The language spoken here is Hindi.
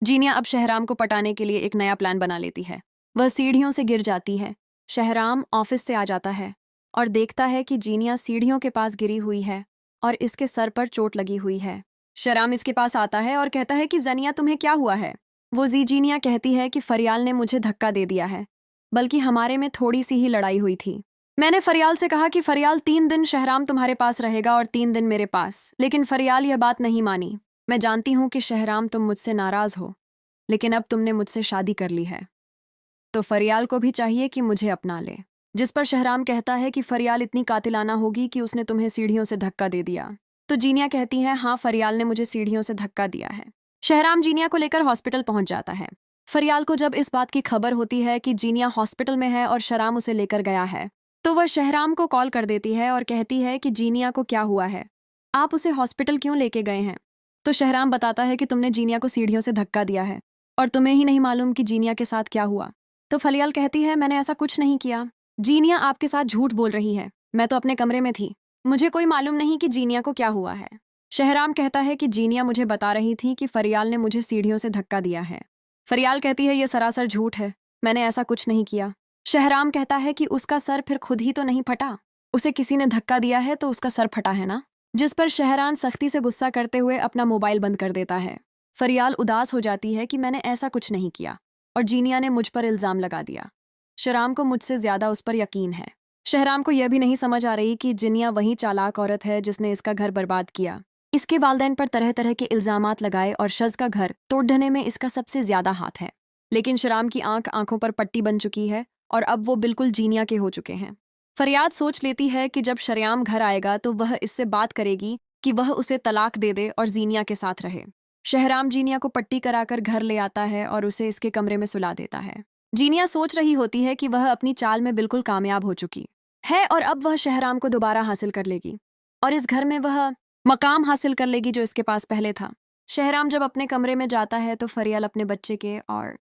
जीनिया अब शहराम को पटाने के लिए एक नया प्लान बना लेती है। वह सीढ़ियों से गिर जाती है। शहराम ऑफिस से आ जाता है और देखता है कि जीनिया सीढ़ियों के पास गिरी हुई है और इसके सर पर चोट लगी हुई है। शहराम इसके पास आता है और कहता है कि जनिया तुम्हें क्या हुआ है। वो जीनिया कहती है कि फरियाल ने मुझे धक्का दे दिया है, बल्कि हमारे में थोड़ी सी ही लड़ाई हुई थी। मैंने फरियाल से कहा कि फरियाल 3 दिन शहराम तुम्हारे पास रहेगा और 3 दिन मेरे पास, लेकिन फरियाल यह बात नहीं मानी। मैं जानती हूं कि शहराम तुम मुझसे नाराज हो, लेकिन अब तुमने मुझसे शादी कर ली है तो फरियाल को भी चाहिए कि मुझे अपना ले। जिस पर शहराम कहता है कि फरियाल इतनी कातिलाना होगी कि उसने तुम्हें सीढ़ियों से धक्का दे दिया। तो जीनिया कहती है हाँ, फरियाल ने मुझे सीढ़ियों से धक्का दिया है। शहराम जीनिया को लेकर हॉस्पिटल पहुंच जाता है। फरियाल को जब इस बात की खबर होती है कि जीनिया हॉस्पिटल में है और शहराम उसे लेकर गया है, तो वह शहराम को कॉल कर देती है और कहती है कि जीनिया को क्या हुआ है, आप उसे हॉस्पिटल क्यों लेके गए हैं। तो शहराम बताता है कि तुमने जीनिया को सीढ़ियों से धक्का दिया है और तुम्हें ही नहीं मालूम कि जीनिया के साथ क्या हुआ। तो फरियाल कहती है मैंने ऐसा कुछ नहीं किया। जीनिया आपके साथ झूठ बोल रही है, मैं तो अपने कमरे में थी, मुझे कोई मालूम नहीं कि जीनिया को क्या हुआ है। शहराम कहता है कि जीनिया मुझे बता रही थी कि फरियाल ने मुझे सीढ़ियों से धक्का दिया है। फरियाल कहती है यह सरासर झूठ है, मैंने ऐसा कुछ नहीं किया। शहराम कहता है कि उसका सर फिर खुद ही तो नहीं फटा, उसे किसी ने धक्का दिया है तो उसका सर फटा है ना। जिस पर शहरान सख्ती से गुस्सा करते हुए अपना मोबाइल बंद कर देता है। फरियाल उदास हो जाती है कि मैंने ऐसा कुछ नहीं किया और जीनिया ने मुझ पर इल्जाम लगा दिया। शहराम को मुझसे ज्यादा उस पर यकीन है। शहराम को यह भी नहीं समझ आ रही कि जिनिया वही चालाक औरत है जिसने इसका घर बर्बाद किया, इसके वालिदैन पर तरह तरह के इल्जामात लगाए और शज़ का घर तोड़ ढने में इसका सबसे ज्यादा हाथ है। लेकिन शहराम की आंखों पर पट्टी बन चुकी है और अब वो बिल्कुल जीनिया के हो चुके हैं। फरियाद सोच लेती है कि जब शरेआम घर आएगा तो वह इससे बात करेगी कि वह उसे तलाक दे दे और जीनिया के साथ रहे। शहराम जीनिया को पट्टी कराकर घर ले आता है और उसे इसके कमरे में सुला देता है। जीनिया सोच रही होती है कि वह अपनी चाल में बिल्कुल कामयाब हो चुकी है और अब वह शहराम को दोबारा हासिल कर लेगी और इस घर में वह मकाम हासिल कर लेगी जो इसके पास पहले था। शहराम जब अपने कमरे में जाता है तो फरियाल अपने बच्चे के और